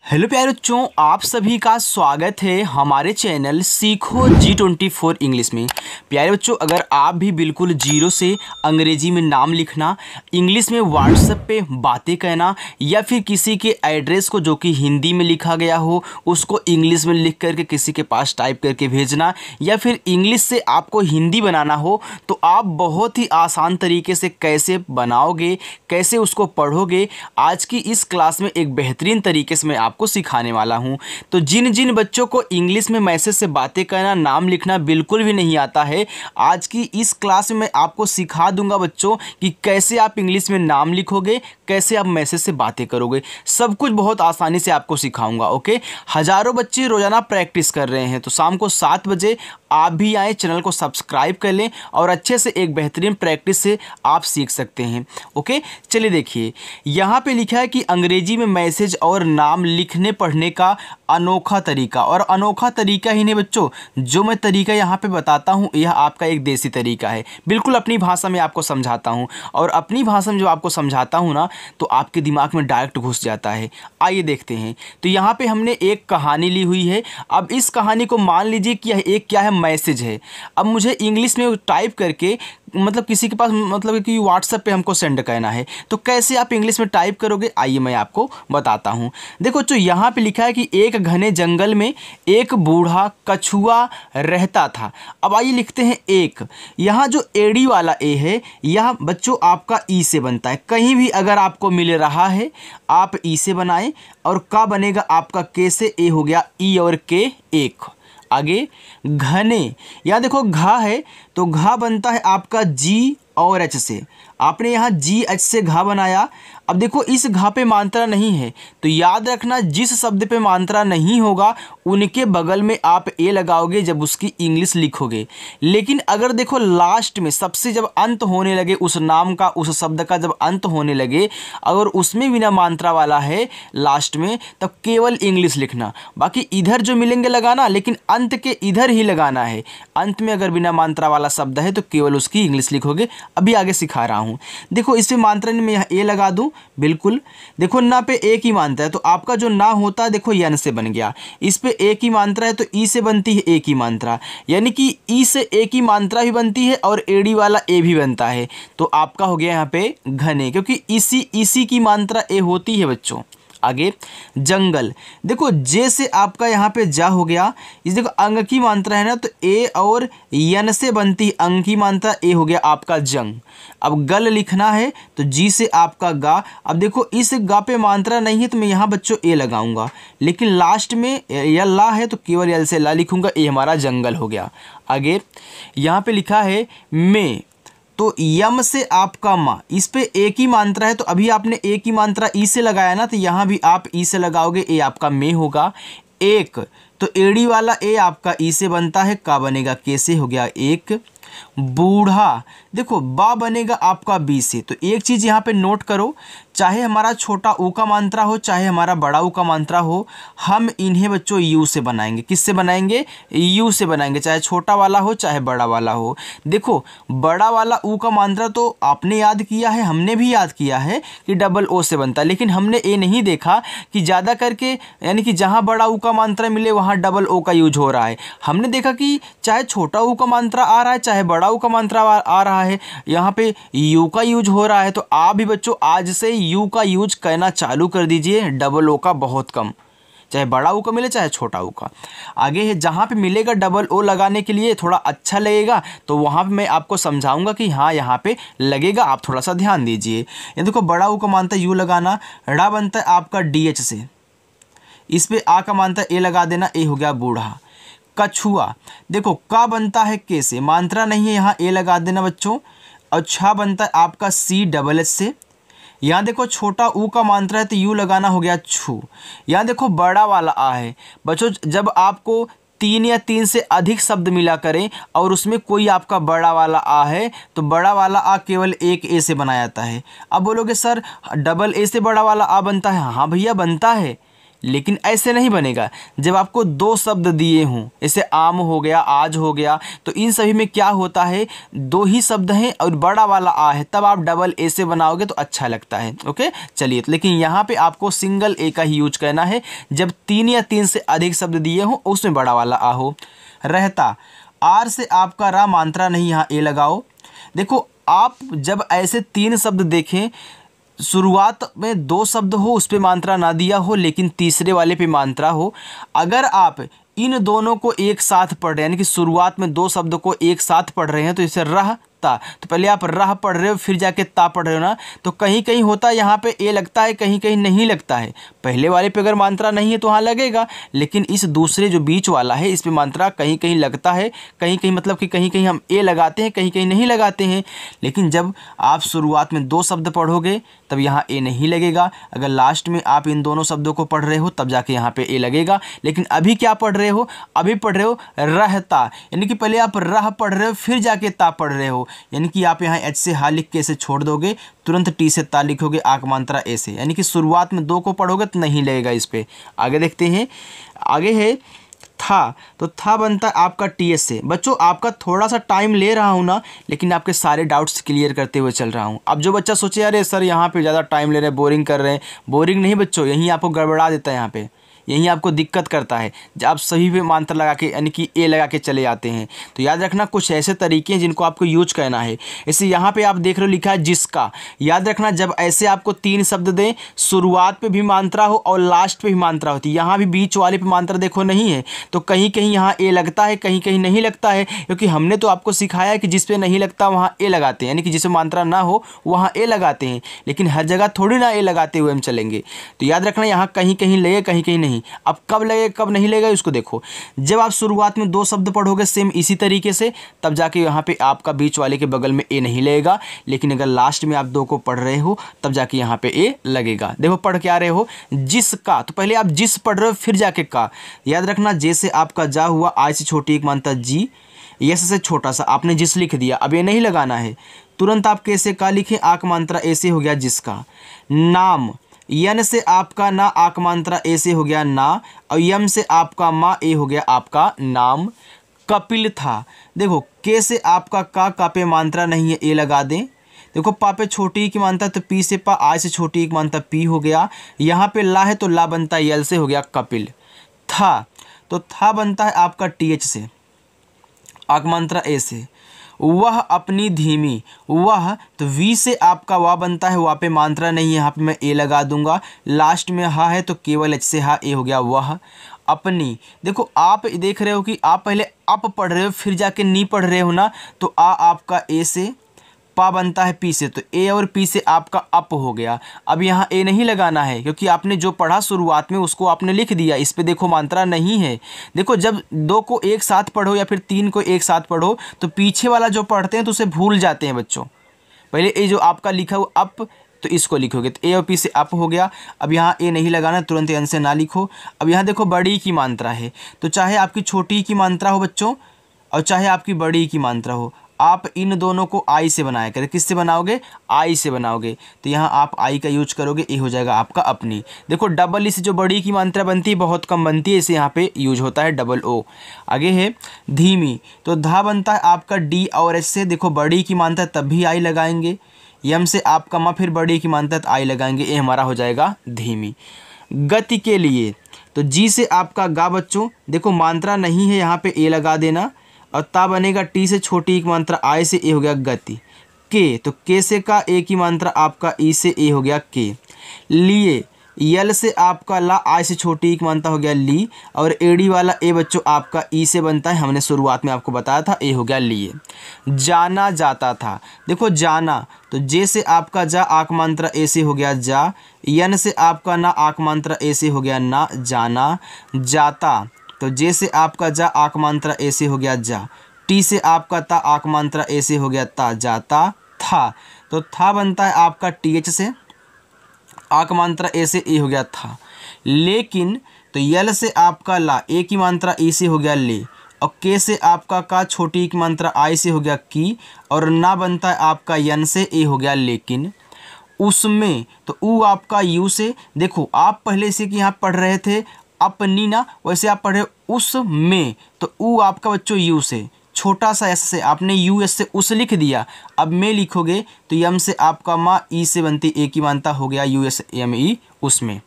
Hello प्यारे बच्चों, आप सभी का स्वागत है हमारे चैनल सीखो G24 इंग्लिश में। प्यारे बच्चों, अगर आप भी बिल्कुल जीरो से अंग्रेजी में नाम लिखना, इंग्लिश में व्हाट्सएप पे बातें कहना या फिर किसी के एड्रेस को जो कि हिंदी में लिखा गया हो उसको इंग्लिश में लिख करके किसी के पास टाइप करके भेजना या फिर इंग्लिश से आपको हिंदी बनाना हो, तो आप बहुत ही आसान तरीके से कैसे बनाओगे, कैसे उसको पढ़ोगे, आज की इस क्लास में एक बेहतरीन तरीके से मैं आपको सिखाने वाला हूं। तो जिन जिन बच्चों को इंग्लिश में मैसेज से बातें करना, नाम लिखना बिल्कुल भी नहीं आता है, आज की इस क्लास में मैं आपको सिखा दूंगा बच्चों कि कैसे आप इंग्लिश में नाम लिखोगे, कैसे आप मैसेज से बातें करोगे। सब कुछ बहुत आसानी से आपको सिखाऊंगा। ओके, हज़ारों बच्चे रोजाना प्रैक्टिस कर रहे हैं, तो शाम को 7 बजे आप भी आए, चैनल को सब्सक्राइब कर लें और अच्छे से एक बेहतरीन प्रैक्टिस से आप सीख सकते हैं। ओके, चलिए देखिए, यहाँ पे लिखा है कि अंग्रेजी में मैसेज और नाम लिखने पढ़ने का अनोखा तरीका। और अनोखा तरीका ही नहीं बच्चों, जो मैं तरीका यहाँ पे बताता हूँ यह आपका एक देसी तरीका है। बिल्कुल अपनी भाषा में आपको समझाता हूँ, और अपनी भाषा में जो आपको समझाता हूँ ना, तो आपके दिमाग में डायरेक्ट घुस जाता है। आइए देखते हैं। तो यहाँ पे हमने एक कहानी ली हुई है। अब इस कहानी को मान लीजिए कि यह एक क्या है, मैसेज है। अब मुझे इंग्लिश में टाइप करके, मतलब किसी के पास, मतलब कि व्हाट्सएप पे हमको सेंड करना है, तो कैसे आप इंग्लिश में टाइप करोगे, आइए मैं आपको बताता हूँ। देखो, जो यहाँ पे लिखा है कि एक घने जंगल में एक बूढ़ा कछुआ रहता था। अब आइए लिखते हैं एक। यहाँ जो एडी वाला ए है, यह बच्चों आपका ई से बनता है। कहीं भी अगर आपको मिल रहा है आप ई से बनाएं, और का बनेगा आपका के से, ए हो गया ई और के एक। आगे घने, यहाँ देखो घा है तो घा बनता है आपका जी और एच से। आपने यहाँ जी एच से घा बनाया। अब देखो इस घा पे मात्रा नहीं है, तो याद रखना जिस शब्द पे मात्रा नहीं होगा उनके बगल में आप ए लगाओगे जब उसकी इंग्लिश लिखोगे। लेकिन अगर देखो लास्ट में सबसे जब अंत होने लगे उस नाम का, उस शब्द का जब अंत होने लगे, अगर उसमें बिना मात्रा वाला है लास्ट में, तब केवल इंग्लिश लिखना। बाकी इधर जो मिलेंगे लगाना, लेकिन अंत के इधर ही लगाना है। अंत में अगर बिना मात्रा वाला शब्द है तो केवल उसकी इंग्लिश लिखोगे। अभी आगे सिखा रहा हूँ। देखो इस पे मात्रा में यहाँ ए लगा दूँ, बिल्कुल। देखो ना पे एक ही मात्रा है, तो आपका जो ना होता है देखो यन से बन गया। इस पे एक ही मात्रा है तो ई से बनती है एक ही मात्रा, यानी कि ई से एक ही मात्रा भी बनती है और एडी वाला ए भी बनता है। तो आपका हो गया यहाँ पे घने, क्योंकि इसी की मात्रा ए होती है बच्चों। आगे जंगल, देखो जे से आपका यहाँ पे जा हो गया। इस देखो अंग की मात्रा है ना, तो ए और यन से बनती अंग की मात्रा, ए हो गया आपका जंग। अब गल लिखना है तो जी से आपका गा। अब देखो इस गा पे मात्रा नहीं है तो मैं यहाँ बच्चों ए लगाऊंगा, लेकिन लास्ट में यल ला है तो केवल यल से ला लिखूंगा, ए हमारा जंगल हो गया। आगे यहाँ पे लिखा है में, तो यम से आपका मा, इस पे एक ही मात्रा है, तो अभी आपने एक ही मात्रा ई से लगाया ना, तो यहाँ भी आप ई से लगाओगे, ए आपका में होगा। एक, तो एड़ी वाला ए आपका ई से बनता है, का बनेगा के से, हो गया एक। बूढ़ा, देखो बा बनेगा आपका बी से। तो एक चीज़ यहाँ पे नोट करो, चाहे हमारा छोटा ऊ का मात्रा हो चाहे हमारा बड़ा ऊ का मात्रा हो, हम इन्हें बच्चों यू से बनाएंगे। किससे बनाएंगे? यू से बनाएंगे, चाहे छोटा वाला हो चाहे बड़ा वाला हो। देखो बड़ा वाला ऊ का मात्रा तो आपने याद किया है, हमने भी याद किया है कि डबल ओ से बनता है, लेकिन हमने ये नहीं देखा कि ज़्यादा करके, यानी कि जहाँ बड़ा ऊ का मात्रा मिले वहाँ डबल ओ का यूज हो रहा है। हमने देखा कि चाहे छोटा ऊ का मात्रा आ रहा है चाहे बड़ा ऊ का मात्रा आ रहा है, यहाँ पे यू का यूज हो रहा है। तो आप भी बच्चों आज से यू का यूज करना चालू कर दीजिए, डबल ओ का बहुत कम, चाहे बड़ा ऊ का मिले चाहे छोटा ऊ का। आगे है जहाँ पे मिलेगा डबल ओ लगाने के लिए थोड़ा अच्छा लगेगा, तो वहाँ पे मैं आपको समझाऊंगा कि हाँ यहाँ पे लगेगा, आप थोड़ा सा ध्यान दीजिए। ये देखो बड़ा ऊ का मानता है यू लगाना, ड़ा बनता है आपका डी एच से, इस पे आ का मानता है ए लगा देना, ए हो गया बूढ़ा। कछुआ, देखो का बनता है के से, मात्रा नहीं है यहाँ ए लगा देना बच्चों, और छा बनता है आपका सी डबल एच से। यहाँ देखो छोटा ऊ का मात्रा है तो यू लगाना, हो गया छू। यहाँ देखो बड़ा वाला आ है बच्चों, जब आपको 3 या 3 से अधिक शब्द मिला करें और उसमें कोई आपका बड़ा वाला आ है, तो बड़ा वाला आ केवल एक ए से बनाया जाता है। अब बोलोगे सर डबल ए से बड़ा वाला आ बनता है, हाँ भैया बनता है, लेकिन ऐसे नहीं बनेगा। जब आपको दो शब्द दिए हों, जैसे आम हो गया, आज हो गया, तो इन सभी में क्या होता है, दो ही शब्द हैं और बड़ा वाला आ है, तब आप डबल ए से बनाओगे तो अच्छा लगता है। ओके चलिए, तो लेकिन यहाँ पे आपको सिंगल ए का ही यूज करना है। जब 3 या 3 से अधिक शब्द दिए हों उसमें बड़ा वाला आ हो। रहता, आर से आपका रा मात्रा नहीं, यहाँ ए लगाओ। देखो आप जब ऐसे 3 शब्द देखें, शुरुआत में 2 शब्द हो उस पे मात्रा ना दिया हो, लेकिन तीसरे वाले पे मात्रा हो। अगर आप इन दोनों को एक साथ पढ़ रहे हैं, यानी कि शुरुआत में 2 शब्द को एक साथ पढ़ रहे हैं, तो इसे रह ता, तो पहले आप रह पढ़ रहे हो फिर जाके ता पढ़ रहे हो ना, तो कहीं कहीं होता है यहाँ पे ए लगता है, कहीं कहीं नहीं लगता है। पहले वाले पे अगर मात्रा नहीं है तो वहाँ लगेगा, लेकिन इस दूसरे जो बीच वाला है इस पे मात्रा कहीं कहीं लगता है, कहीं कहीं मतलब कि कहीं कहीं हम ए लगाते हैं, कहीं कहीं नहीं लगाते हैं। लेकिन जब आप शुरुआत में 2 शब्द पढ़ोगे तब यहाँ ए नहीं लगेगा। अगर लास्ट में आप इन दोनों शब्दों को पढ़ रहे हो तब जाके यहाँ पे ए लगेगा। लेकिन अभी क्या पढ़ रहे हो, अभी पढ़ रहे हो रहता, यानी कि पहले आप रह पढ़ रहे हो फिर जाके ता पढ़ रहे हो, यानी कि आप यहाँ एच से हा लिख के इसे छोड़ दोगे, तुरंत टी से ता लिखोगे, आक मात्रा ए से, यानी कि शुरुआत में 2 को पढ़ोगे तो नहीं लगेगा इस पे। आगे देखते हैं, आगे है था, तो था बनता है आपका टी एस से। बच्चों आपका थोड़ा सा टाइम ले रहा हूँ ना, लेकिन आपके सारे डाउट्स क्लियर करते हुए चल रहा हूँ। अब जो बच्चा सोचे अरे सर यहाँ पे ज़्यादा टाइम ले रहे हैं, बोरिंग कर रहे हैं, बोरिंग नहीं बच्चों, यहीं आपको गड़बड़ा देता है, यहाँ पे यहीं आपको दिक्कत करता है जब आप सभी पे मात्रा लगा के यानी कि ए लगा के चले जाते हैं। तो याद रखना कुछ ऐसे तरीके हैं जिनको आपको यूज करना है। जैसे यहाँ पे आप देख रहे हो लिखा है जिसका, याद रखना जब ऐसे आपको 3 शब्द दें, शुरुआत पे भी मात्रा हो और लास्ट पे भी मात्रा होती है, यहाँ भी बीच वाले पे मात्रा देखो नहीं है, तो कहीं कहीं यहाँ ए लगता है, कहीं कहीं नहीं लगता है, क्योंकि हमने तो आपको सिखाया है कि जिस पे नहीं लगता वहाँ ए लगाते हैं, यानी कि जिसमें मात्रा ना हो वहाँ ए लगाते हैं, लेकिन हर जगह थोड़ी ना ए लगाते हुए हम चलेंगे। तो याद रखना यहाँ कहीं कहीं लगे, कहीं कहीं नहीं। अब कब लगेगा कब नहीं लगेगा इसको देखो, जब आप शुरुआत में 2 शब्द पढ़ोगे सेम इसी तरीके से, तब जाके यहाँ पे आपका बीच वाले के बगल में ए नहीं लगेगा। लेकिन अगर लास्ट में आप 2 को पढ़ रहे हो तब जाके यहाँ पे ए लगेगा। देखो पढ़ क्या रहे हो, जिसका, तो पहले आप जिस पढ़ रहे हो फिर जाके का। याद रखना जैसे आपका जा हुआ, आई से छोटी एक मानता जी, यस से छोटा सा, आपने जिस लिख दिया, अब ये नहीं लगाना है, तुरंत आप कैसे का लिखें, आक मात्रा ए से हो गया जिसका। नाम, यन से आपका ना, आक मात्रा ए से हो गया ना, और यम से आपका मा, ए हो गया आपका नाम। कपिल था, देखो के से आपका का पे मात्रा नहीं है, ए लगा दें। देखो पा पे छोटी की मात्रा तो पी से पा, आई से छोटी की मात्रा पी हो गया। यहाँ पे ला है तो ला बनता है यल से, हो गया कपिल। था, तो था बनता है आपका टी एच से, आक मात्रा ए से। वह अपनी धीमी, वह तो वी से आपका वाह बनता है, वाह पे मात्रा नहीं है, यहाँ पे मैं ए लगा दूंगा। लास्ट में हा है तो केवल एच से हा, ए हो गया वह। अपनी, देखो आप देख रहे हो कि आप पहले अप पढ़ रहे हो फिर जाके नी पढ़ रहे हो ना, तो आ आपका ए से, पा बनता है पी से, तो ए और पी से आपका अप हो गया। अब यहाँ ए नहीं लगाना है क्योंकि आपने जो पढ़ा शुरुआत में उसको आपने लिख दिया, इस पे देखो मात्रा नहीं है। देखो जब 2 को एक साथ पढ़ो या फिर 3 को एक साथ पढ़ो तो पीछे वाला जो पढ़ते हैं तो उसे भूल जाते हैं बच्चों। पहले ए जो आपका लिखा हुआ अप, तो इसको लिखोगे तो ए और पी से अप हो गया। अब यहाँ ए नहीं लगाना, तुरंत एन से ना लिखो। अब यहाँ देखो बड़ी की मात्रा है, तो चाहे आपकी छोटी की मात्रा हो बच्चों और चाहे आपकी बड़ी की मात्रा हो, आप इन दोनों को आई से बनाया करें। किससे बनाओगे, आई से बनाओगे, तो यहाँ आप आई का यूज करोगे, ए हो जाएगा आपका अपनी। देखो डबल ई से जो बड़ी की मात्रा बनती है बहुत कम बनती है, इसे यहाँ पे यूज होता है डबल ओ। आगे है धीमी, तो धा बनता है आपका डी और एच से, देखो बड़ी की मात्रा तब भी आई लगाएंगे। यम से आपका मा, फिर बड़ी की मात्रा आई लगाएंगे, ए हमारा हो जाएगा धीमी। गति के लिए, तो जी से आपका गा बच्चों, देखो मात्रा नहीं है यहाँ पे ए लगा देना, और ता बनेगा टी से छोटी एक मात्रा आई से, ए हो गया गति। के, तो के से का, ए की मात्रा आपका ई से, ए हो गया के। लिए, यल से आपका ला, आई से छोटी एक मात्रा हो गया ली, और एडी वाला ए बच्चों आपका ई से बनता है, हमने शुरुआत में आपको बताया था, ए हो गया लिए। जाना जाता था, देखो जाना, तो जे से आपका जा, आक मात्रा ए से हो गया जा। यन से आपका ना, आक मात्रा ए से हो गया ना, जाना। जाता, तो जे से आपका जा, आक मात्रा ए से हो गया जा। टी से आपका ता, आक मात्रा ए से हो गया ता, जाता। था, तो था बनता है आपका टी एच से, आक मात्रा ए से, ए हो गया था। लेकिन, तो यल से आपका ला, ए की मात्रा ई से हो गया ले, और के से आपका का, छोटी की मात्रा आई से हो गया की, और ना बनता है आपका यन से, ए हो गया लेकिन। उसमें, तो ऊ आपका यू से, देखो आप पहले से कि यहाँ पढ़ रहे थे अपनी ना, वैसे आप पढ़े उसमें, तो ऊ आपका बच्चों यू से, छोटा सा एस से आपने यू एस से उस लिख दिया। अब में लिखोगे तो यम से आपका माँ, ई से बनती ए की मानता, हो गया यू एस एम ई उसमें।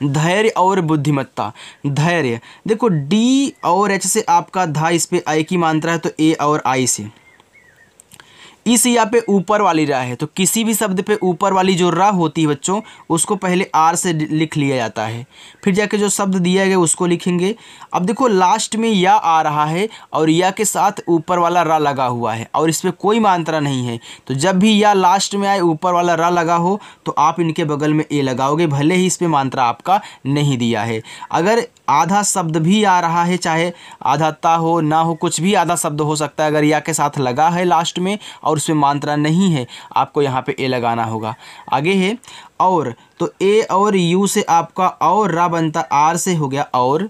धैर्य और बुद्धिमत्ता, धैर्य देखो डी और एच से आपका धा, इस पे आई की मात्रा है तो ए और आई से, इस यहाँ पे ऊपर वाली रा है, तो किसी भी शब्द पे ऊपर वाली जो रा होती है बच्चों उसको पहले आर से लिख लिया जाता है, फिर जाके जो शब्द दिया गया उसको लिखेंगे। अब देखो लास्ट में या आ रहा है और या के साथ ऊपर वाला रा लगा हुआ है और इस पर कोई मात्रा नहीं है, तो जब भी या लास्ट में आए ऊपर वाला रा लगा हो तो आप इनके बगल में ए लगाओगे, भले ही इस पर मात्रा आपका नहीं दिया है। अगर आधा शब्द भी आ रहा है, चाहे आधा ता हो ना हो, कुछ भी आधा शब्द हो सकता है, अगर या के साथ लगा है लास्ट में और उसमें मात्रा नहीं है, आपको यहाँ पे ए लगाना होगा। आगे है और, तो ए और यू से आपका और रा बनता, आर से हो गया और।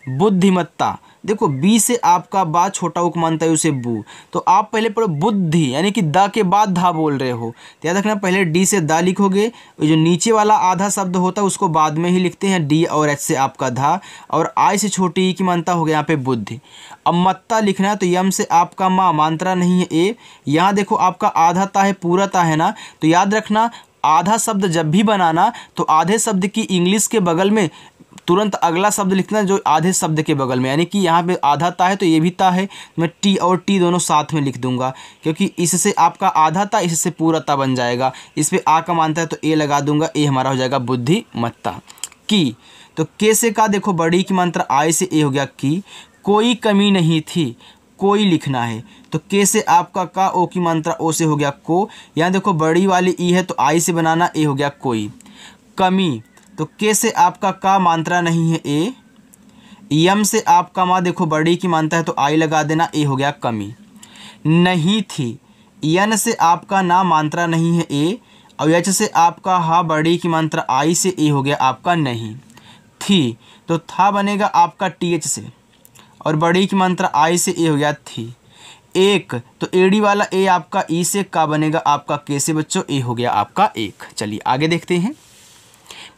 बुद्धिमत्ता देखो बी से आपका बा, छोटा उक मानता है उसे बू, तो आप पहले पढ़ो बुद्धि, यानी कि दा के बाद धा बोल रहे हो, तो याद रखना पहले डी से दा लिखोगे, जो नीचे वाला आधा शब्द होता है उसको बाद में ही लिखते हैं, डी और एच से आपका धा, और आई से छोटी ई की मानता हो गया यहाँ पे बुद्धि। अब मत्ता लिखना है तो यम से आपका माँ, मात्रा नहीं है ए, यहाँ देखो आपका आधा ता है पूरा ता है ना, तो याद रखना आधा शब्द जब भी बनाना तो आधे शब्द की इंग्लिश के बगल में तुरंत अगला शब्द लिखना जो आधे शब्द के बगल में, यानी कि यहाँ पे आधा ता है तो ये भी ता है, मैं टी और टी दोनों साथ में लिख दूंगा, क्योंकि इससे आपका आधा ता, इससे पूरा ता बन जाएगा। इस पे आ का मानता है तो ए लगा दूंगा, ए हमारा हो जाएगा बुद्धिमत्ता। की, तो के से का देखो बड़ी की मात्रा आई से ए हो गया की, कोई कमी नहीं थी, कोई लिखना है, तो के से आपका का, ओ की मात्रा ओ से हो गया को, यहाँ देखो बड़ी वाली ई है तो आई से बनाना, ए हो गया कोई। कमी, तो के से आपका का, मात्रा नहीं है ए, यम से आपका माँ देखो बड़ी की मानता है तो आई लगा देना, ए हो गया कमी। नहीं थी, यन से आपका ना, मात्रा नहीं है ए, और एच से आपका हा, बड़ी की मात्रा आई से, ए हो गया आपका नहीं। थी, तो था बनेगा आपका टी एच से और बड़ी की मात्रा आई से, ए हो गया थी। एक, तो एडी वाला ए आपका ई से, का बनेगा आपका के से बच्चों, ए हो गया आपका एक। चलिए आगे देखते हैं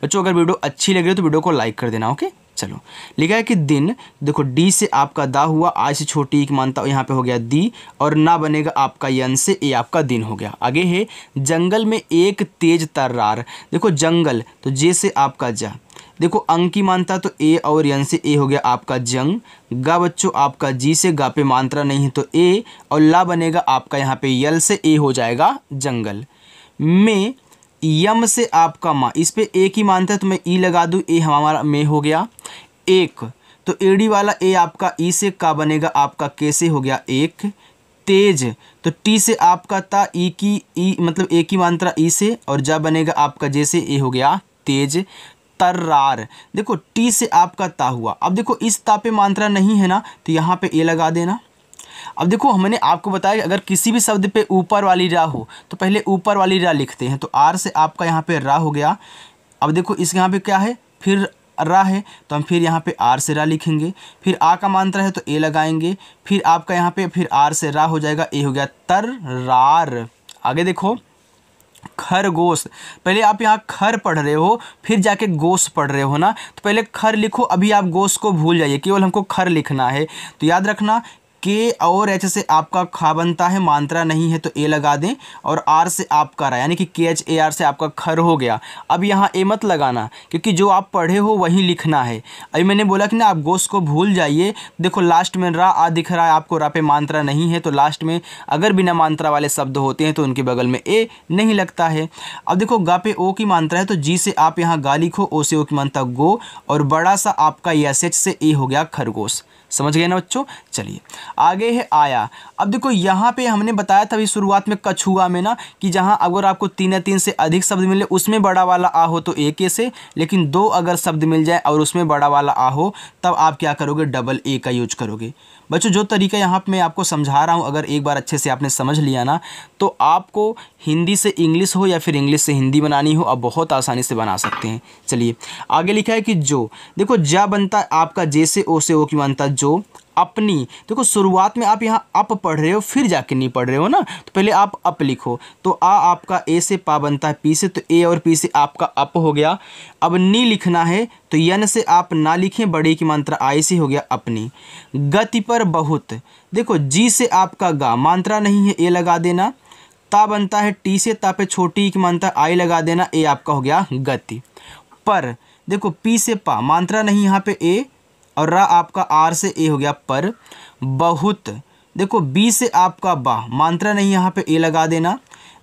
बच्चों, अगर वीडियो अच्छी लग रही हो तो वीडियो को लाइक कर देना। ओके चलो, लिखा है कि दिन, देखो डी से आपका दा हुआ, आई से छोटी की मानता, यहाँ पे हो गया दी, और ना बनेगा आपका यन से, ए आपका दिन हो गया। आगे है जंगल में एक तेज तर्रार, देखो जंगल तो जे से आपका जा, देखो अंग की मानता तो ए और यन से, ए हो गया आपका जंग। गा बच्चों आपका जी से, गा पे मात्रा नहीं है तो ए, और ला बनेगा आपका यहाँ पे यल से, ए हो जाएगा जंगल। में, यम से आपका माँ, इस पे ए की मानता है तो मैं ई लगा दूँ, ए हमारा में हो गया। एक, तो एडी वाला ए आपका ई से, का बनेगा आपका के से, हो गया एक। तेज, तो टी से आपका ता, ई की ई मतलब ए की मात्रा ई से, और जा बनेगा आपका जैसे, ए हो गया तेज। तर्रार, देखो टी से आपका ता हुआ, अब देखो इस ता पे मात्रा नहीं है ना, तो यहाँ पे ए लगा देना। अब देखो हमने आपको बताया कि अगर किसी भी शब्द पे ऊपर वाली रा हो तो पहले ऊपर वाली रा लिखते हैं, तो आर से आपका यहाँ पे रा हो गया। अब देखो इस यहाँ पे क्या है, फिर रा है तो हम फिर यहाँ पे आर से रा लिखेंगे, फिर आ का मात्रा है तो ए लगाएंगे, फिर आपका यहाँ पे फिर आर से रा हो जाएगा, ए हो गया तर्रार। आगे देखो खरगोश, पहले आप यहाँ खर पढ़ रहे हो फिर जाके गोश पढ़ रहे हो ना, तो पहले खर लिखो, अभी आप गोश को भूल जाइए, केवल हमको खर लिखना है। तो याद रखना के और एच से आपका खा बनता है, मात्रा नहीं है तो ए लगा दें, और आर से आपका रा, यानी कि के एच ए आर से आपका खर हो गया। अब यहाँ ए मत लगाना क्योंकि जो आप पढ़े हो वही लिखना है। अभी मैंने बोला कि ना आप गोश को भूल जाइए, देखो लास्ट में रा आ दिख रहा है आपको, रा पे मात्रा नहीं है तो लास्ट में अगर बिना मात्रा वाले शब्द होते हैं तो उनके बगल में ए नहीं लगता है। अब देखो गा पे ओ की मात्रा है तो जी से आप यहाँ गा लिखो, ओ से ओ की मात्रा गो, और बड़ा सा आपका एस एच से ए हो गया खरगोश। समझ गए ना बच्चों। चलिए आगे है आया। अब देखो यहाँ पे हमने बताया था अभी शुरुआत में कछुआ में ना कि जहाँ अगर आपको 3 या 3 से अधिक शब्द मिले उसमें बड़ा वाला आ हो तो ए के से, लेकिन 2 अगर शब्द मिल जाए और उसमें बड़ा वाला आ हो तब आप क्या करोगे, डबल ए का यूज करोगे। बच्चों जो तरीका यहाँ पे मैं आपको समझा रहा हूँ अगर एक बार अच्छे से आपने समझ लिया ना तो आपको हिंदी से इंग्लिश हो या फिर इंग्लिश से हिंदी बनानी हो आप बहुत आसानी से बना सकते हैं। चलिए आगे लिखा है कि जो, देखो जा बनता है आपका जे से ओ की मानता जो अपनी, देखो शुरुआत में आप यहाँ अप पढ़ रहे हो फिर जाके नी पढ़ रहे हो ना, तो पहले आप अप लिखो। तो आ आपका ए से पा बनता है पी से, तो ए और पी से आपका अप हो गया। अब नी लिखना है तो यन से आप ना लिखें, बड़ी की मात्रा आई से हो गया अपनी। गति पर बहुत, देखो जी से आपका गा, मात्रा नहीं है ए लगा देना। ता बनता है टी से, ता पे छोटी की मात्रा आई लगा देना, ए आपका हो गया गति। पर देखो पी से पा, मात्रा नहीं यहाँ पे ए, और रा आपका आर से ए हो गया पर। बहुत, देखो बी से आपका बा, मात्रा नहीं यहाँ पे ए लगा देना।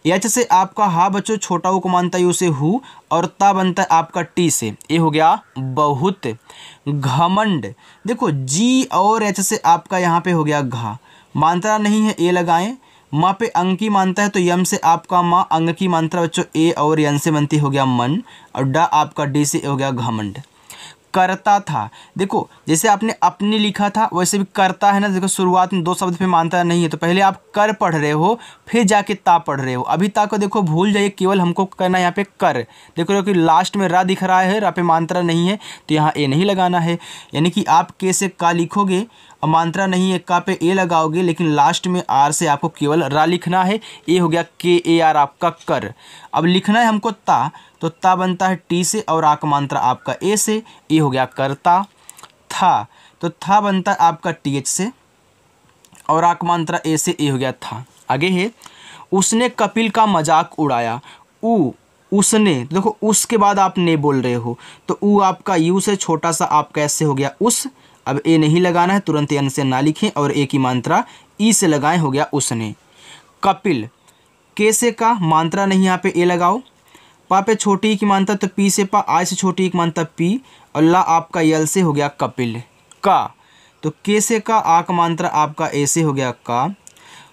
एच से आपका हा बच्चों, छोटा ऊ को मानता यू से हु, और ता बनता है आपका टी से, ए हो गया बहुत। घमंड, देखो जी और एच से आपका यहाँ पे हो गया घा, मात्रा नहीं है ए लगाएं। माँ पे अंग की मानता है तो यम से आपका माँ, अंग की मात्रा बच्चों ए और यन से बनती हो गया मन, और डा आपका डी से हो गया घमंड। करता था, देखो जैसे आपने अपनी लिखा था वैसे भी करता है ना, देखो शुरुआत में दो शब्द पे मानता नहीं है, तो पहले आप कर पढ़ रहे हो फिर जाके ता पढ़ रहे हो। अभी ता को देखो भूल जाइए, केवल हमको करना है यहाँ पे कर। देखो कि लास्ट में रा दिख रहा है, रा पे मात्रा नहीं है तो यहाँ ए नहीं लगाना है। यानी कि आप के से का लिखोगे और मात्रा नहीं है, का पे ए लगाओगे, लेकिन लास्ट में आर से आपको केवल रा लिखना है। ए हो गया के ए आर आपका कर। अब लिखना है हमको ता, तो ता बनता है टी से और आक मात्रा आपका ए से, ए हो गया करता। था, तो था बनता है आपका टी एच से और आक मात्रा ए से, ए हो गया था। आगे है उसने कपिल का मजाक उड़ाया। उसने, देखो उसके बाद आप ने बोल रहे हो तो ऊ आपका यू से छोटा सा आपका ऐसे हो गया उस। अब ए नहीं लगाना है, तुरंत एन से ना लिखें और ए की मात्रा ई से लगाएं, हो गया उसने। कपिल, के से का, मात्रा नहीं यहाँ पे ए लगाओ। पा पे छोटी की मात्रा तो पी से पा, आई से छोटी की मात्रा पी, और ला आपका यल से हो गया कपिल। का, तो के से का, आक मात्रा आपका ए से हो गया का।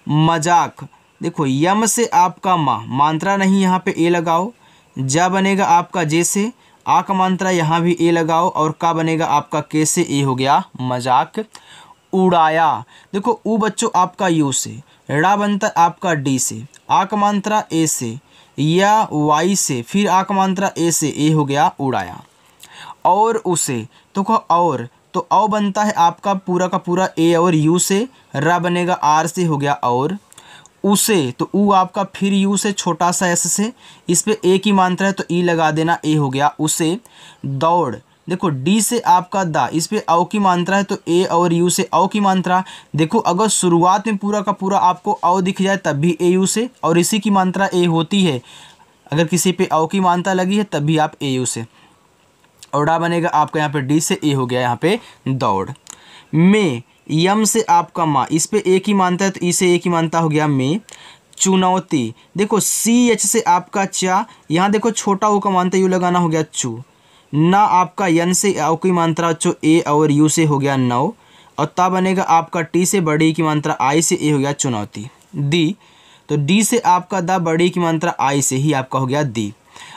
मजाक, देखो यम से आपका माँ, मात्रा नहीं यहाँ पे ए लगाओ। जा बनेगा आपका जे से, आक मात्रा यहाँ भी ए लगाओ, और का बनेगा आपका के से, ए हो गया मजाक। उड़ाया, देखो ऊ बच्चों आपका यू से, ड़ा बनता आपका डी से, आक मात्रा ए से या वाई से, फिर आक मात्रा ए से, ए हो गया उड़ाया। और उसे, तो कहो और, तो औ बनता है आपका पूरा का पूरा ए और यू से, रा बनेगा आर से, हो गया और। उसे, तो ऊ आपका फिर यू से छोटा सा एस से, इस पे ए की मात्रा है तो ई लगा देना, ए हो गया उसे। दौड़, देखो डी से आपका दा, इस पे औ की मात्रा है तो ए और यू से औ की मात्रा। देखो अगर शुरुआत में पूरा का पूरा आपको औ दिख जाए तब भी ए यू से, और इसी की मात्रा ए होती है। अगर किसी पे औ की मात्रा लगी है तब भी आप ए यू से, और डा बनेगा आपका यहाँ पे डी से, ए हो गया यहाँ पे दौड़। में, यम से आपका माँ, इस पे ए की मात्रा है तो ई से ए की मात्रा हो गया में। चुनौती, देखो सी एच से आपका चा, यहाँ देखो छोटा ओ का मात्रा यू लगाना, हो गया चू। ना आपका यन से औ की मात्रा जो ए और यू से, हो गया नौ, और ता बनेगा आपका टी से, बड़ी की मात्रा आई से, ए हो गया चुनौती। दी, तो डी से आपका दा, बड़ी की मात्रा आई से ही आपका हो गया दी।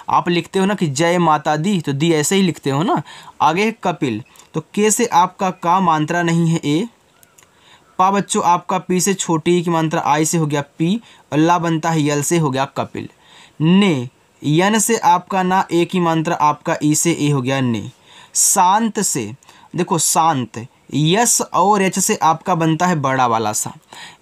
आप लिखते हो ना कि जय माता दी, तो दी ऐसे ही लिखते हो ना। आगे है कपिल, तो के से आपका का, मात्रा नहीं है ए। पा बच्चों आपका पी से छोटी की मात्रा आई से, हो गया पी, और ला बनता है यल से, हो गया कपिल। ने, यन से आपका ना, ए की मात्रा आपका ई से, ए हो गया ने। शांत से, देखो शांत, यस और एच से आपका बनता है बड़ा वाला सा,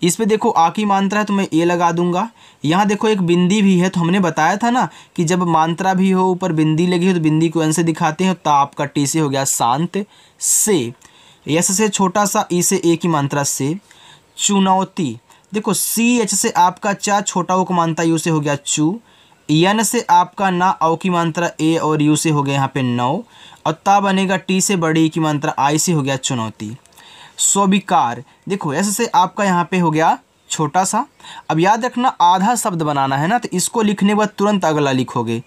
इस पे देखो आ की मात्रा है तो मैं ए लगा दूंगा। यहाँ देखो एक बिंदी भी है, तो हमने बताया था ना कि जब मात्रा भी हो ऊपर बिंदी लगी हो तो बिंदी को एन से दिखाते हैं, तो आपका टी से हो गया शांत। से, यस से छोटा सा, ई से ए की मात्रा से। चुनौती, देखो सी एच से आपका चा, छोटा ओ को मानता यू से, हो गया चू। यन से आपका ना, औ की मात्रा ए और यू से, हो गया यहाँ पे नौ, और ता बनेगा टी से, बड़ी की मात्रा आई से, हो गया चुनौती। स्वीकार, देखो एस से आपका यहाँ पे हो गया छोटा सा। अब याद रखना आधा शब्द बनाना है ना, तो इसको लिखने के बाद तुरंत अगला लिखोगे,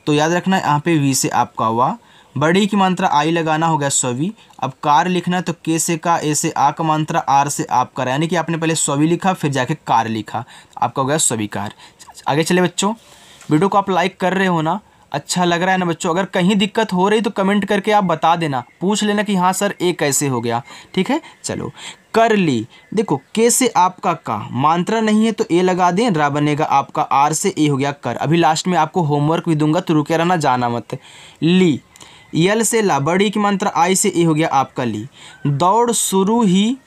तो याद रखना यहाँ पे वी से आपका हुआ, बड़ी की मात्रा आई लगाना, हो गया स्वी। अब कार लिखना है तो के से का, ए से आ का मात्रा, आर से आपका, यानी कि आपने पहले स्वी लिखा फिर जाके कार लिखा, आपका हो गया स्वीकार। आगे चले बच्चों, वीडियो को आप लाइक कर रहे हो ना, अच्छा लग रहा है ना बच्चों। अगर कहीं दिक्कत हो रही तो कमेंट करके आप बता देना, पूछ लेना कि हाँ सर ए कैसे हो गया, ठीक है। चलो कर ली, देखो के से आपका का, मात्रा नहीं है तो ए लगा दें, रा बनेगा आपका आर से, ए हो गया कर। अभी लास्ट में आपको होमवर्क भी दूंगा तो रुके रहना, जाना मत। ली, यल से ला, बड़ी की मात्रा आई से ए हो गया आपका ली। दौड़ शुरू ही,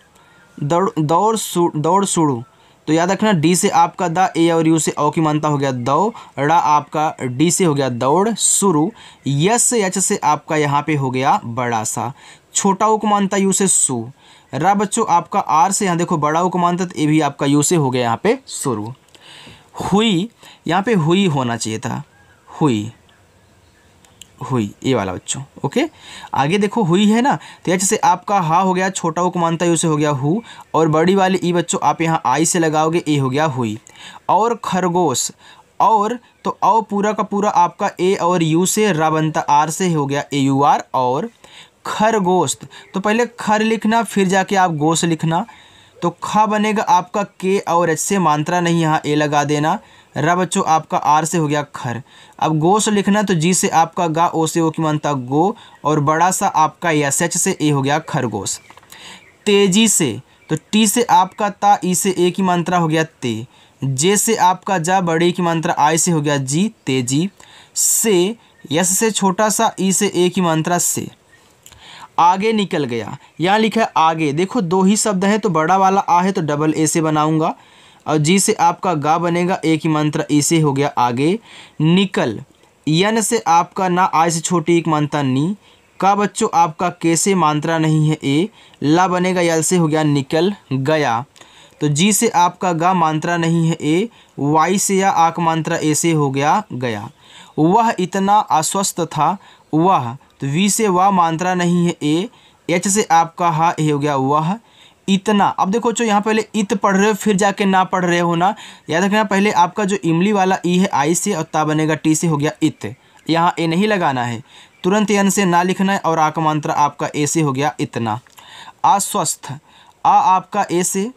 दौड़ शुरू, तो याद रखना डी से आपका दा, ए और यू से औ की मात्रा हो गया दौ, ड़ा आपका डी से हो गया दौड़ शुरू। यस एच से आपका यहाँ पे हो गया बड़ा सा, छोटा ऊ को मानता यू से सु। रा बच्चों आपका आर से, यहाँ देखो बड़ा ऊ को मानता तो ये भी आपका यू से हो गया यहाँ पे शुरू। हुई, यहाँ पे हुई होना चाहिए था, हुई, हुई ये वाला बच्चों। ओके, आगे देखो हुई है ना, तो एच से आपका हा हो गया, छोटा ऊ को मानता यू से हो गया हु, और बड़ी वाली ई बच्चों आप यहाँ आई से लगाओगे, ए हो गया हुई। और खरगोश, और तो औ पूरा का पूरा आपका ए और यू से, रा बनता आर से हो गया ए यू आर। और खरगोश, तो पहले खर लिखना फिर जाके आप गोश लिखना, तो ख बनेगा आपका के और एच से, मात्रा नहीं यहाँ ए लगा देना। रा बच्चों आपका आर से हो गया खर। अब गोश लिखना तो जी से आपका गा, ओ से ओ की मानता गो, और बड़ा सा आपका यस एच से ए हो गया खरगोश। तेजी से, तो टी से आपका ता, ई से ए की मात्रा हो गया ते। जे से आपका जा, बड़ी की मात्रा आई से हो गया जी, तेजी। से, यस से छोटा सा, ई से ए की मात्रा से। आगे निकल गया, यहाँ लिखा है आगे, देखो दो ही शब्द है, तो बड़ा वाला आ है तो डबल ए से बनाऊंगा, और जी से आपका गा बनेगा, ए की मात्रा ई से हो गया आगे। निकल, यन से आपका ना, आई से छोटी एक मात्रा नी। का बच्चों आपका के से मात्रा नहीं है ए, ला बनेगा यल से हो गया निकल गया। तो जी से आपका गा, मात्रा नहीं है ए, वाई से या आक मात्रा ए से हो गया गया। वह इतना अस्वस्थ था, वह, तो वी से वाह, मात्रा नहीं है ए, एच से आपका हा, ए हो गया वह। इतना, अब देखो जो यहाँ पहले इत पढ़ रहे हो फिर जाके ना पढ़ रहे हो ना, याद रखना पहले आपका जो इमली वाला ई है आई से, और ता बनेगा टी से हो गया इत, यहाँ ए नहीं लगाना है, तुरंत एन से ना लिखना है, और आ का मात्रा आपका ए से हो गया इतना। अस्वस्थ, आ आपका ए से,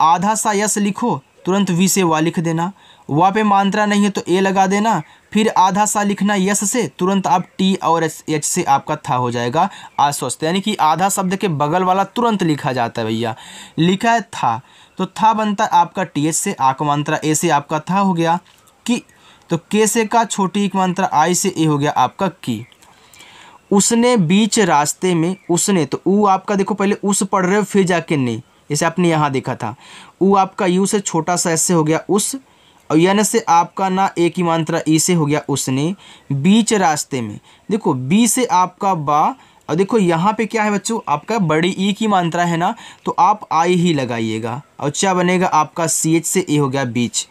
आधा सा यस लिखो, तुरंत वी से वा लिख देना, वा पे मात्रा नहीं है तो ए लगा देना, फिर आधा सा लिखना यस से, तुरंत आप टी और एच से आपका था हो जाएगा आश्वस्त, यानी कि आधा शब्द के बगल वाला तुरंत लिखा जाता है भैया। लिखा है था, तो था बनता है आपका टी एच से, आ का मात्रा ए से आपका था हो गया कि, तो के से का, छोटी एक मात्रा आई से ए हो गया आपका की। उसने बीच रास्ते में, उसने, तो ऊ आपका देखो पहले उस पढ़ रहे हो फिर जाके ने, जैसे आपने यहाँ देखा था, ऊ आपका यू से छोटा सा एस से हो गया उस, और यन से आपका ना, ए की मात्रा ई से हो गया उसने। बीच रास्ते में, देखो बी से आपका बा, और देखो यहाँ पे क्या है बच्चों, आपका बड़ी ई की मात्रा है ना, तो आप आई ही लगाइएगा, और क्या बनेगा आपका सी एच से ए हो गया बीच।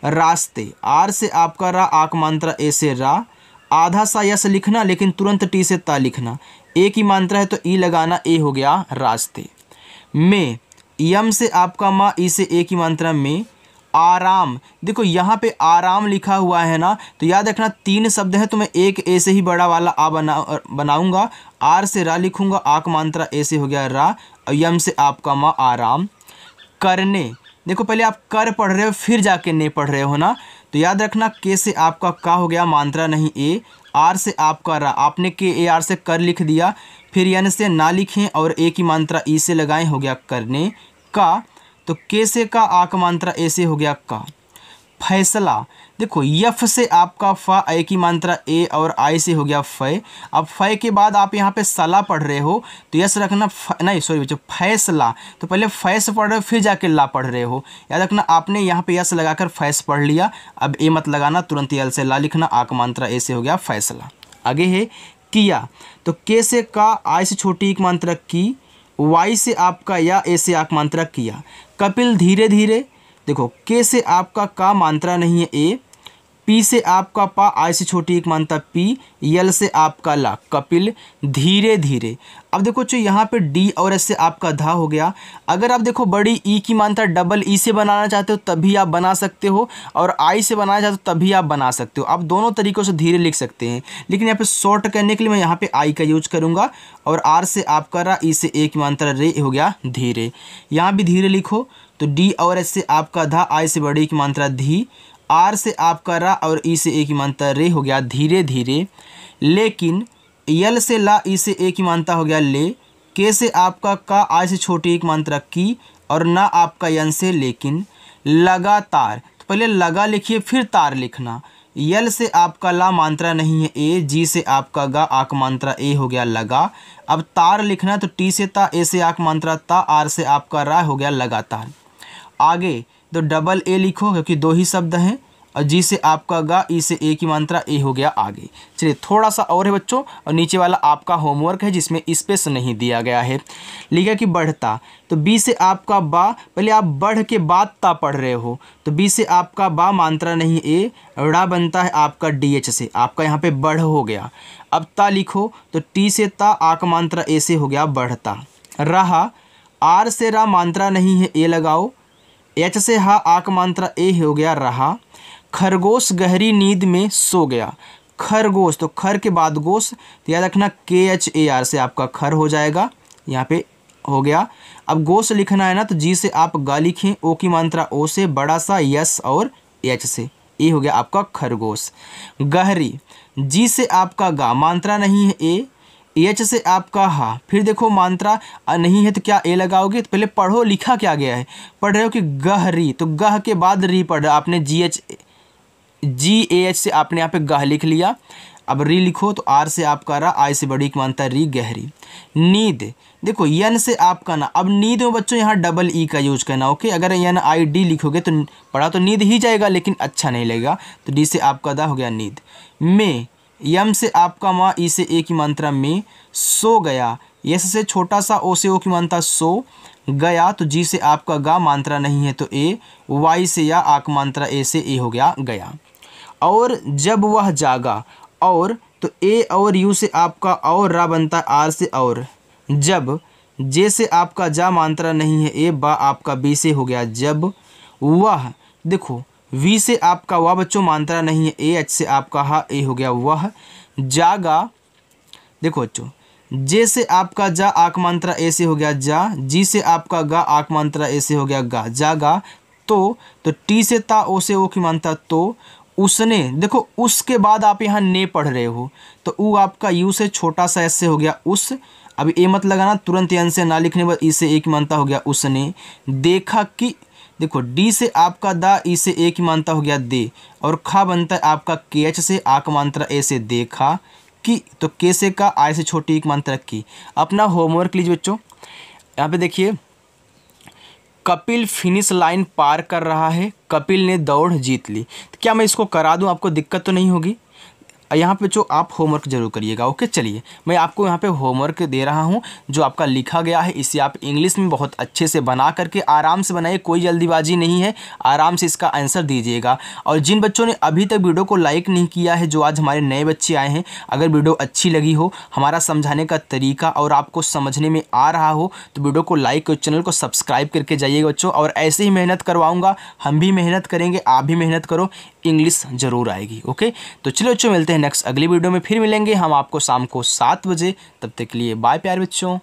रास्ते, आर से आपका रा, आक मात्रा ए से रा, आधा सा यस लिखना, लेकिन तुरंत टी से ता लिखना, ए की मात्रा है तो ई लगाना, ए हो गया रास्ते। में, यम से आपका माँ, ई से ए की मात्रा में। आराम, देखो यहाँ पे आराम लिखा हुआ है ना, तो याद रखना तीन शब्द है, तो मैं एक ए से ही बड़ा वाला आ बनाऊंगा, आर से रा लिखूंगा, आक मात्रा ए से हो गया रा, और यम से आपका माँ आराम। करने, देखो पहले आप कर पढ़ रहे हो फिर जाके ने पढ़ रहे हो ना, तो याद रखना के से आपका का हो गया, मात्रा नहीं ए, आर से आपका रा, आपने के ए आर से कर लिख दिया, फिर यन से ना लिखें और ए की मात्रा ई से लगाएं, हो गया करने का। तो के से का, आ का मात्रा ए से हो गया का। फैसला, देखो यफ से आपका फ, ए की मात्रा ए और आई से हो गया फै। अब फै के बाद आप यहाँ पे सला पढ़ रहे हो तो यस रखना, नहीं सॉरी बच्चों, फैसला, तो पहले फैस पढ़ रहे हो फिर जाके ला पढ़ रहे हो, याद रखना आपने यहाँ पे यस लगाकर फैस पढ़ लिया, अब ए मत लगाना, तुरंत यल से ला लिखना, आ का मात्रा ए से हो गया फैसला। आगे है किया, तो के से का, आई से छोटी एक मात्रा की, वाई से आपका या, ए से आक मात्रा किया। कपिल धीरे धीरे, देखो के से आपका का, मात्रा नहीं है ए, पी से आपका पा, आई से छोटी एक मात्रा पी, यल से आपका ला, कपिल धीरे धीरे। अब देखो जो यहाँ पे डी और एस से आपका धा हो गया। अगर आप देखो बड़ी ई की मात्रा डबल ई से बनाना चाहते हो तभी आप बना सकते हो, और आई से बनाना चाहते हो तभी आप बना सकते हो, आप दोनों तरीक़ों से धीरे लिख सकते हैं, लेकिन यहाँ पे शॉर्ट करने के लिए मैं यहाँ पे आई का यूज करूँगा, और आर से आपका रा, ई से ए की मात्रा रे हो गया धीरे। यहाँ भी धीरे लिखो, तो डी और एस से आपका धा, आई से बड़ी की मात्रा धी, आर से आपका रा और ई से ए की मात्रा रे हो गया धीरे धीरे। लेकिन यल से ला, ई से ए की मात्रा हो गया ले, के से आपका का, आई से छोटी एक मात्रा की, और ना आपका यन से लेकिन। लगातार, तो पहले लगा लिखिए फिर तार लिखना, यल से आपका ला मात्रा नहीं है ए, जी से आपका गा आक मात्रा ए हो गया लगा। अब तार लिखना तो टी से ता, ए से आक मात्रा ता, आर से आपका रा हो गया लगातार। आगे तो डबल ए लिखो क्योंकि दो ही शब्द हैं, और जी से आपका गा, ई से ए की मात्रा ए हो गया आगे। चलिए थोड़ा सा और है बच्चों, और नीचे वाला आपका होमवर्क है जिसमें स्पेस नहीं दिया गया है। लिखा कि बढ़ता, तो बी से आपका बा, पहले आप बढ़ के बाद ता पढ़ रहे हो, तो बी से आपका बा मात्रा नहीं ए, ड़ा बनता है आपका डी एच से, आपका यहाँ पे बढ़ हो गया। अब ता लिखो तो टी से ता, आक मात्रा ए से हो गया बढ़ता। रहा, आर से रा मात्रा नहीं है ए लगाओ, एच से हा आक मात्रा ए हो गया रहा। खरगोश गहरी नींद में सो गया। खरगोश, तो खर के बाद गोश, तो याद रखना के एच ए आर से आपका खर हो जाएगा, यहाँ पे हो गया। अब गोश लिखना है ना, तो जी से आप गा लिखें, ओ की मात्रा ओ से, बड़ा सा यस और एच से, ए हो गया आपका खरगोश। गहरी, जी से आपका गा मात्रा नहीं है ए, एच से आपका हा, फिर देखो मात्रा नहीं है तो क्या ए लगाओगे, तो पहले पढ़ो लिखा क्या गया है, पढ़ रहे हो कि गहरी, तो गह के बाद री पढ़ रहा आपने, जी ए एच से आपने यहाँ पे गह लिख लिया। अब री लिखो तो आर से आपका रा, आई से बड़ी की मात्रा री गहरी। नींद, देखो यन से आपका ना, अब नींद में बच्चों यहाँ डबल ई का यूज करना, ओके। अगर यन आई डी लिखोगे तो पढ़ा तो नींद ही जाएगा लेकिन अच्छा नहीं लगेगा, तो डी से आपका दा हो गया नींद। में, यम से आपका माँ, ई से ए की मात्रा में, सो गया, यस से छोटा सा ओ से ओ की मात्रा सो गया, तो जी से आपका गा मात्रा नहीं है तो ए, वाई से या आक मात्रा ए से ए हो गया गया। और जब वह जागा, और तो ए और यू से आपका और रा बनता है आर से और। जब, जे से आपका जा मात्रा नहीं है ए, बा आपका बी से हो गया जब। वह, देखो वी से आपका वाह बच्चों मात्रा नहीं है ए, एच से आपका हा, ए हो गया वह। जागा, देखो बच्चों जे से आपका जा आक मात्रा ए से हो गया जा, जी से आपका गा आक मात्रा ए से हो गया गा, जागा। तो टी से ता, ओ से ओ की मात्रा तो, उसने, देखो उसके बाद आप यहाँ ने पढ़ रहे हो, तो ऊ आपका यू से छोटा सा एस से हो गया उस। अभी ए मत लगाना, तुरंत एन से ना लिखने पर ई से ए की मात्रा हो गया उसने। देखा कि, देखो डी से आपका दा, ई से ए की मात्रा हो गया दे, और खा बनता है आपका के एच से आक मात्रा ए से देखा कि, तो के से का, आई से छोटी एक मात्रा की। अपना होमवर्क लीजिए बच्चों, यहाँ पे देखिए कपिल फिनिश लाइन पार कर रहा है, कपिल ने दौड़ जीत ली। तो क्या मैं इसको करा दूं, आपको दिक्कत तो नहीं होगी? यहाँ पे जो आप होमवर्क जरूर करिएगा, ओके। चलिए मैं आपको यहाँ पे होमवर्क दे रहा हूँ जो आपका लिखा गया है, इसे आप इंग्लिश में बहुत अच्छे से बना करके आराम से बनाइए, कोई जल्दीबाजी नहीं है, आराम से इसका आंसर दीजिएगा। और जिन बच्चों ने अभी तक वीडियो को लाइक नहीं किया है, जो आज हमारे नए बच्चे आए हैं, अगर वीडियो अच्छी लगी हो, हमारा समझाने का तरीका और आपको समझने में आ रहा हो, तो वीडियो को लाइक और चैनल को सब्सक्राइब करके जाइएगा बच्चों। और ऐसे ही मेहनत करवाऊँगा, हम भी मेहनत करेंगे, आप भी मेहनत करो, इंग्लिश जरूर आएगी, ओके। तो चलो बच्चों मिलते हैं नेक्स्ट अगली वीडियो में, फिर मिलेंगे हम आपको शाम को 7 बजे। तब तक के लिए बाय प्यारे बच्चों।